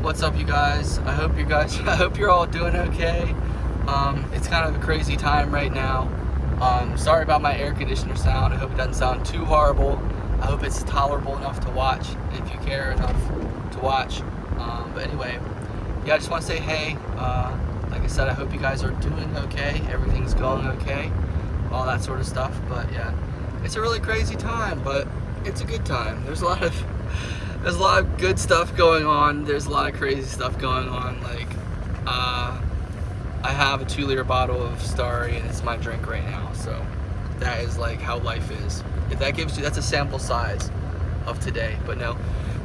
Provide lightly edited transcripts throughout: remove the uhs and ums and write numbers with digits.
What's up, you guys? I hope you're all doing okay. It's kind of a crazy time right now. Sorry about my air conditioner sound. I hope it doesn't sound too horrible. I hope it's tolerable enough to watch if you care enough to watch. But anyway, yeah, I just want to say hey. Like I said, I hope you guys are doing okay. Everything's going okay. All that sort of stuff. But yeah, it's a really crazy time, but it's a good time. There's a lot of good stuff going on. There's a lot of crazy stuff going on. Like, I have a 2-liter bottle of Starry, and it's my drink right now. So that is like how life is. If that gives you, that's a sample size of today. But no,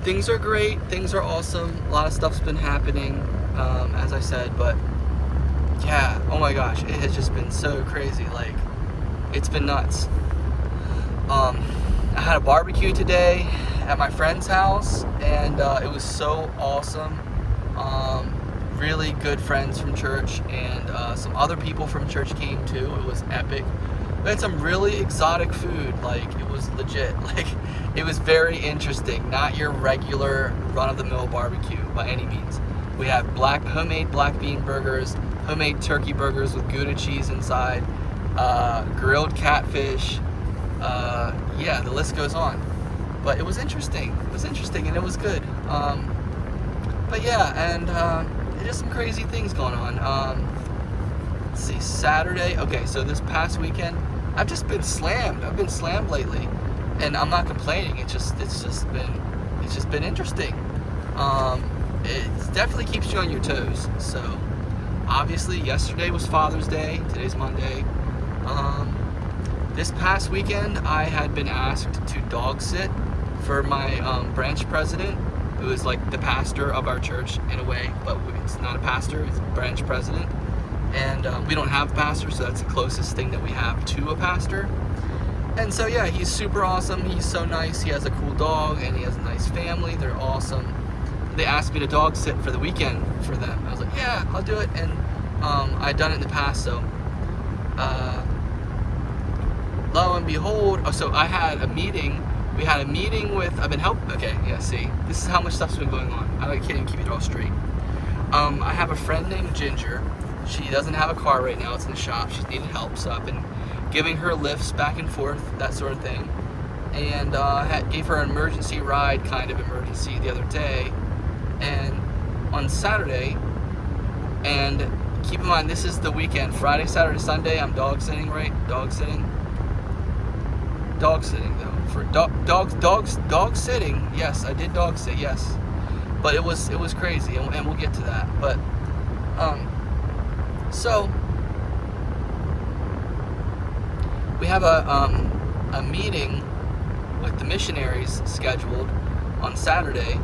things are great. Things are awesome. A lot of stuff's been happening, as I said. But yeah, oh my gosh, it has just been so crazy. Like, it's been nuts. I had a barbecue today at my friend's house, and it was so awesome. Really good friends from church, and some other people from church came too. It was epic. We had some really exotic food. Like, it was legit. Like, it was very interesting. Not your regular run-of-the-mill barbecue by any means. We had homemade black bean burgers, homemade turkey burgers with Gouda cheese inside, grilled catfish. Yeah, the list goes on. But it was interesting. It was interesting, and it was good. But yeah, and there's some crazy things going on. Let's see, Saturday. Okay, so this past weekend, I've just been slammed. I've been slammed lately, and I'm not complaining. It's just been interesting. It definitely keeps you on your toes. So obviously, yesterday was Father's Day. Today's Monday. This past weekend, I had been asked to dog sit for my branch president, who is like the pastor of our church in a way, but it's not a pastor, it's a branch president. And we don't have a pastor, so that's the closest thing that we have to a pastor. And so yeah, he's super awesome. He's so nice. He has a cool dog, and he has a nice family. They're awesome. They asked me to dog sit for the weekend for them. I was like, yeah, I'll do it. And I'd done it in the past, so lo and behold, so I had a meeting. We had a meeting with, okay, yeah, see, this is how much stuff's been going on. I can't even keep it all straight. I have a friend named Ginger. She doesn't have a car right now, it's in the shop. She's needed help, so I've been giving her lifts back and forth, that sort of thing. And gave her an emergency ride, kind of emergency, the other day. And on Saturday, and keep in mind, this is the weekend, Friday, Saturday, Sunday, I'm dog sitting, right? Dog sitting though, for dog sitting. Yes, I did dog sit, yes, but it was crazy, and we'll get to that. But so we have a meeting with the missionaries scheduled on Saturday,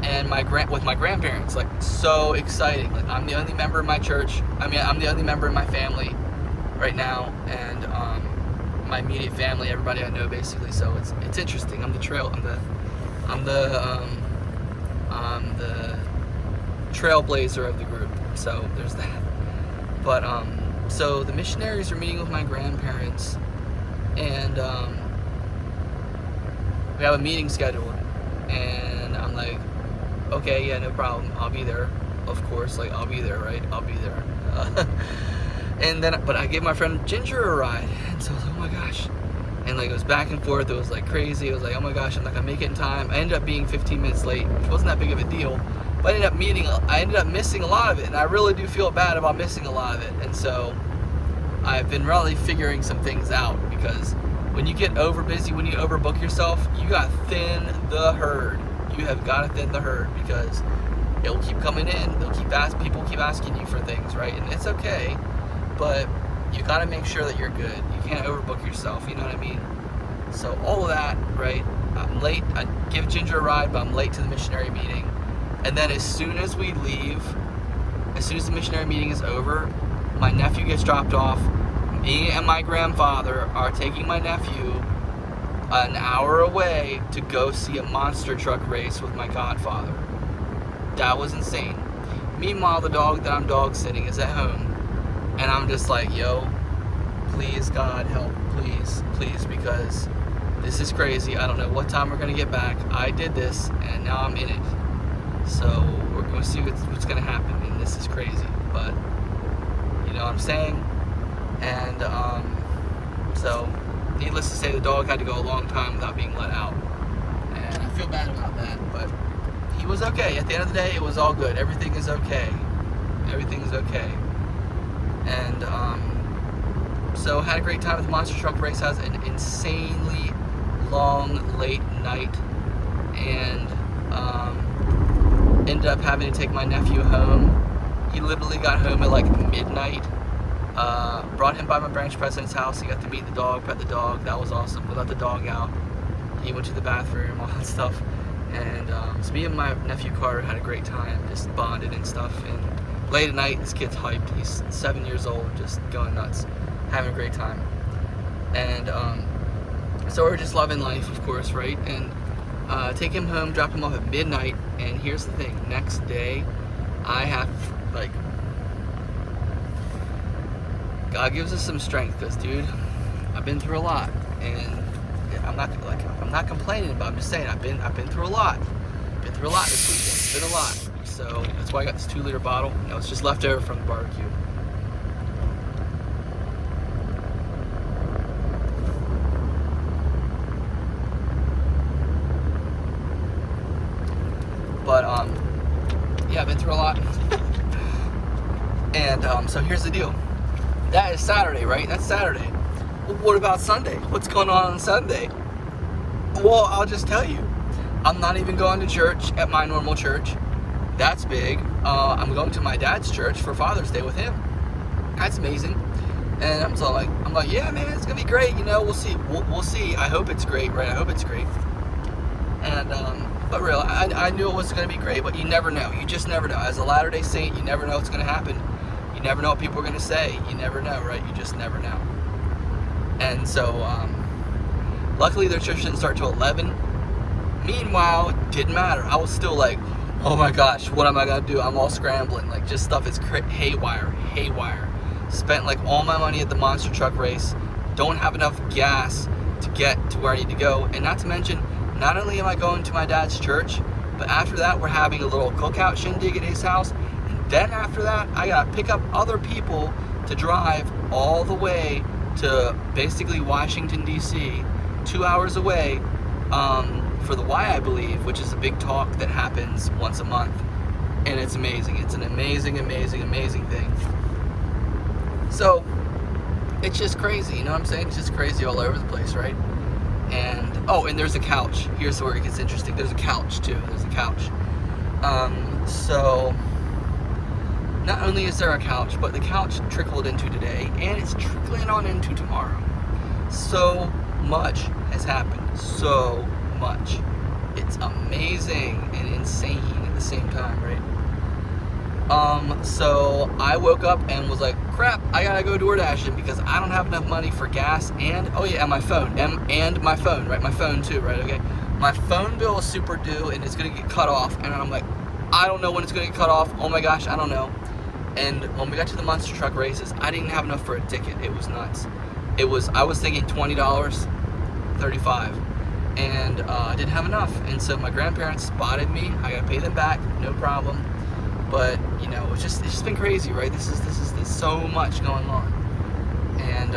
and with my grandparents. Like, so exciting. Like, I'm the only member in my church. I'm the only member in my family right now, and my immediate family, everybody I know, basically. So it's interesting. I'm the trailblazer of the group. So there's that. But so the missionaries are meeting with my grandparents, and we have a meeting scheduled, and I'm like, okay, yeah, no problem. I'll be there. Of course, like, I'll be there, right? I'll be there. And then, but I gave my friend Ginger a ride, and so I was like, oh my gosh. And like, it was back and forth. It was like crazy. It was like, oh my gosh, I'm not gonna make it in time. I ended up being 15 minutes late, which wasn't that big of a deal. But I ended up missing a lot of it, and I really do feel bad about missing a lot of it. And so I've been really figuring some things out, because when you get over busy, when you overbook yourself, you gotta thin the herd. You have gotta thin the herd, because it'll keep coming in. People keep asking you for things, right? And it's okay. But you gotta make sure that you're good. You can't overbook yourself, you know what I mean? So all of that, right? I'm late. I give Ginger a ride, but I'm late to the missionary meeting. And then as soon as we leave, as soon as the missionary meeting is over, my nephew gets dropped off. Me and my grandfather are taking my nephew an hour away to go see a monster truck race with my godfather. That was insane. Meanwhile, the dog that I'm dog sitting is at home. And I'm just like, yo, please, God, help, please, because this is crazy. I don't know what time we're going to get back. I did this, and now I'm in it. So we're going to see what's going to happen, and this is crazy, but you know what I'm saying? And so needless to say, the dog had to go a long time without being let out, and I feel bad about that, but he was okay. At the end of the day, it was all good. Everything is okay. Everything is okay. And so had a great time at the Monster Truck Race. Has an insanely long late night, and ended up having to take my nephew home. He literally got home at like midnight. Brought him by my branch president's house. He got to meet the dog, pet the dog. That was awesome. We let the dog out. He went to the bathroom, all that stuff. And so me and my nephew Carter had a great time, just bonded and stuff. And late at night, this kid's hyped. He's 7 years old, just going nuts, having a great time. And so we're just loving life, of course, right? And take him home, drop him off at midnight. And here's the thing: next day, I have like, God gives us some strength, because dude, I've been through a lot, and I'm not complaining, but I'm just saying I've been through a lot. Been through a lot this weekend. It's been a lot. So that's why I got this 2-liter bottle. You know, it's just left over from the barbecue. But yeah, I've been through a lot. And so here's the deal. That is Saturday, right? That's Saturday. Well, what about Sunday? What's going on Sunday? Well, I'll just tell you. I'm not even going to church at my normal church. That's big. I'm going to my dad's church for Father's Day with him. That's amazing. And I'm like, yeah, man, it's gonna be great. You know, we'll see. We'll see. I hope it's great, right? I hope it's great. And but really, I knew it was gonna be great. But you never know. You just never know. As a Latter-day Saint, you never know what's gonna happen. You never know what people are gonna say. You never know, right? You just never know. And so, luckily their church didn't start till 11. Meanwhile, it didn't matter. I was still like, oh my gosh, what am I gonna do? I'm all scrambling. Like, just stuff is haywire. Spent like all my money at the Monster Truck Race. Don't have enough gas to get to where I need to go. And not to mention, not only am I going to my dad's church, but after that, we're having a little cookout shindig at his house. And then after that, I gotta pick up other people to drive all the way to basically Washington, D.C., 2 hours away, for the Y, I believe, which is a big talk that happens once a month. And it's amazing. It's an amazing thing. So, it's just crazy, you know what I'm saying? It's just crazy all over the place, right? And, oh, and there's a couch. Here's where it gets interesting. There's a couch, too. There's a couch. So, not only is there a couch, but the couch trickled into today, and it's trickling on into tomorrow. So much has happened. So much. It's amazing and insane at the same time, right? So I woke up and was like, crap, I gotta go DoorDashing because I don't have enough money for gas and, oh yeah, and my phone. And my phone, right? My phone too, right? Okay. My phone bill is super due and it's gonna get cut off. And I'm like, I don't know when it's gonna get cut off. Oh my gosh, I don't know. And when we got to the Monster Truck Races, I didn't have enough for a ticket. It was nuts. I was thinking $20, $35. And I didn't have enough. And so my grandparents spotted me. I gotta pay them back, no problem. But you know, it's just been crazy, right? There's so much going on. And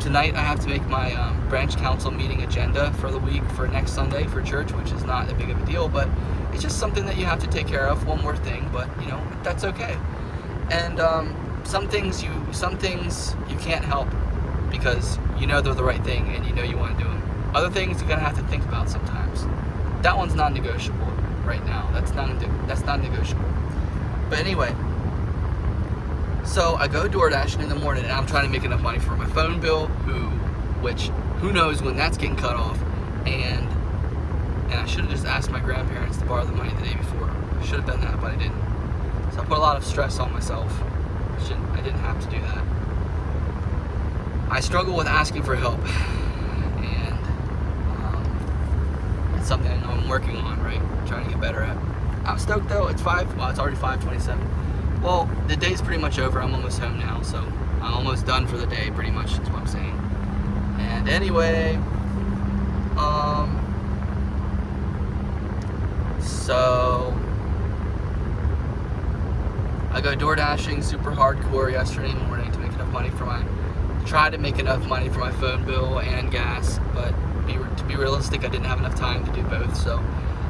tonight I have to make my branch council meeting agenda for the week for next Sunday for church, which is not that big of a deal, but it's just something that you have to take care of. One more thing, but you know, that's okay. And some things you can't help because you know they're the right thing and you know you want to do them. Other things you're gonna have to think about sometimes. That one's non-negotiable right now. That's non-negotiable. But anyway, so I go DoorDashing in the morning and I'm trying to make enough money for my phone bill, who knows when that's getting cut off. And I should have just asked my grandparents to borrow the money the day before. I should have done that, but I didn't. So I put a lot of stress on myself. I didn't have to do that. I struggle with asking for help. And it's something I know I'm working on, right? Trying to get better at. I'm stoked though. It's already 5:27. Well, the day's pretty much over. I'm almost home now, so I'm almost done for the day, pretty much, is what I'm saying. And anyway, so I go door dashing super hardcore yesterday morning to make enough money for try to make enough money for my phone bill and gas, but to be realistic, I didn't have enough time to do both, so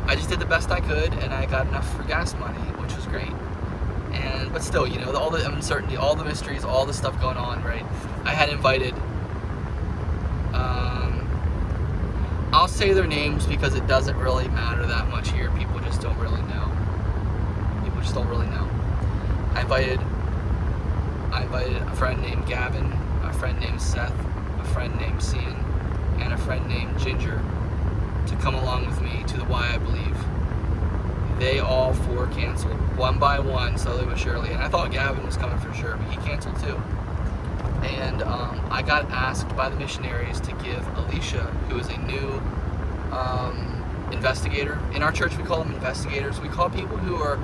I just did the best I could, and I got enough for gas money, which was great. But still, all the uncertainty, all the mysteries, all the stuff going on, right? I had invited, I'll say their names because it doesn't really matter that much here. People just don't really know. I invited a friend named Gavin, a friend named Seth, a friend named Cian, and a friend named Ginger to come along with me to the Why I Believe. They all four canceled, one by one, slowly but surely. And I thought Gavin was coming for sure, but he canceled too. And I got asked by the missionaries to give Alicia, who is a new investigator. In our church, we call them investigators. We call people who are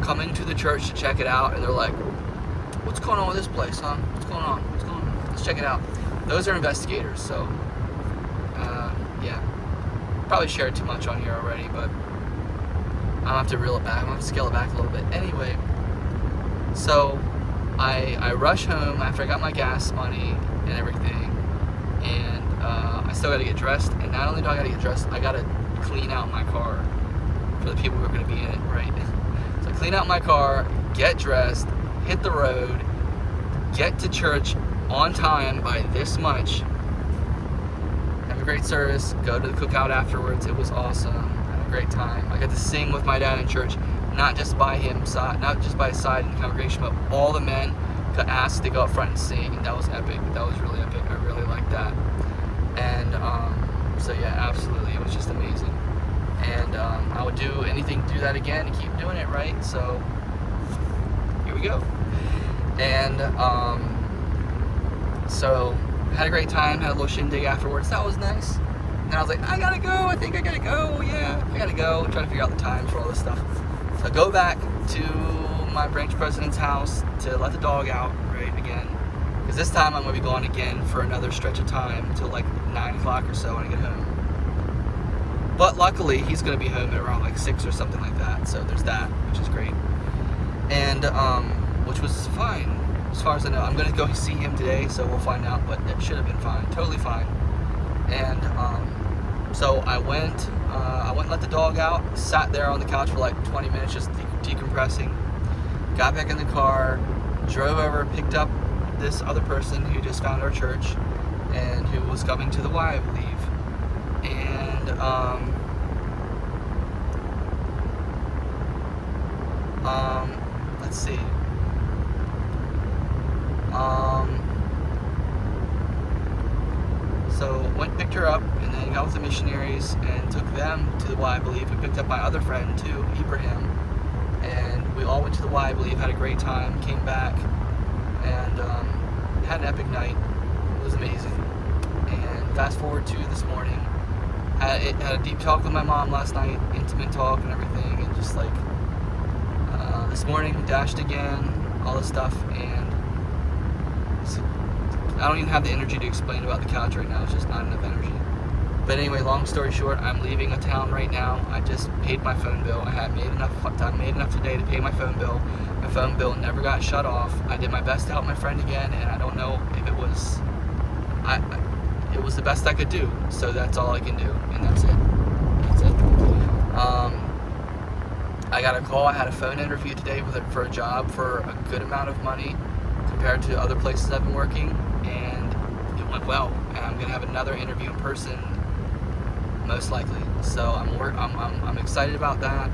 coming to the church to check it out, and they're like, what's going on with this place, huh? What's going on? Let's check it out. Those are investigators, so, yeah. Probably shared too much on here already, but I'll have to reel it back. I'm going to have to scale it back a little bit. Anyway, so I rush home after I got my gas money and everything, and I still got to get dressed, and not only do I got to get dressed, I got to clean out my car for the people who are going to be in it, right? So I clean out my car, get dressed, hit the road, get to church on time by this much, have a great service, go to the cookout afterwards. It was awesome. Had a great time. I got to sing with my dad in church, not just by his side in the congregation, but all the men got asked to go up front and sing, and that was epic. That was really epic. I really liked that. And so yeah, absolutely, it was just amazing. And I would do anything to do that again and keep doing it, right? So here we go. And so had a great time, had a little shindig afterwards. That was nice. And I was like, I gotta go. I think I gotta go. Yeah, I gotta go. Trying to figure out the times for all this stuff. So I go back to my branch president's house to let the dog out, right, again. Because this time I'm going to be gone again for another stretch of time until like 9 o'clock or so when I get home. But luckily, he's going to be home at around like 6 or something like that. So there's that, which is great. And, which was fine, as far as I know. I'm going to go see him today, so we'll find out. But it should have been fine, totally fine. And, so I went and let the dog out, sat there on the couch for like 20 minutes just decompressing, got back in the car, drove over, picked up this other person who just found our church and who was coming to the Why I Believe. And let's see. So went, picked her up, and then got with the missionaries and took them to the Why I Believe. We picked up my other friend too, Ibrahim, and we all went to the Why I Believe, had a great time, came back, and had an epic night. It was amazing. And fast forward to this morning, had a deep talk with my mom last night, intimate talk and everything, and just like this morning dashed again, all this stuff, and I don't even have the energy to explain about the couch right now. It's just not enough energy. But anyway, long story short, I'm leaving a town right now. I just paid my phone bill. I made enough today to pay my phone bill. My phone bill never got shut off. I did my best to help my friend again, and I don't know if it was, it was the best I could do. So that's all I can do, and that's it. I got a call. I had a phone interview today for a job for a good amount of money compared to other places I've been working, and it went well. And I'm gonna have another interview in person, most likely. So I'm excited about that.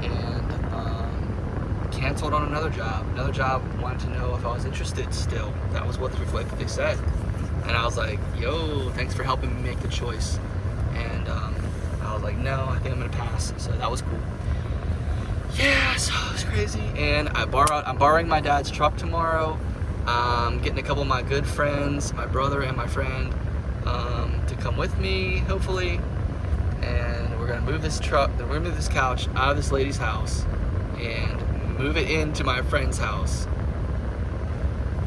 And canceled on another job. Another job wanted to know if I was interested still. That was what they said. And I was like, yo, thanks for helping me make the choice. And I was like, no, I think I'm gonna pass. So that was cool. Yeah, so it was crazy. And I'm borrowing my dad's truck tomorrow. Getting a couple of my good friends, my brother and my friend, to come with me, hopefully. And we're gonna move this couch out of this lady's house and move it into my friend's house.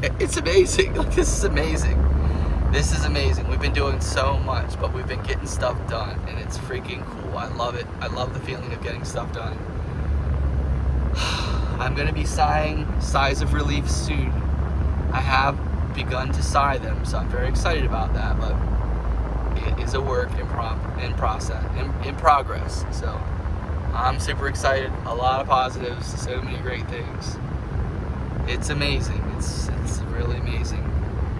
It's amazing. Like, this is amazing. This is amazing. We've been doing so much, but we've been getting stuff done, and it's freaking cool. I love it. I love the feeling of getting stuff done. I'm going to be sighing sighs of relief soon. I have begun to sigh them, so I'm very excited about that, but it is a work in progress. So I'm super excited. A lot of positives, so many great things. It's amazing. It's really amazing.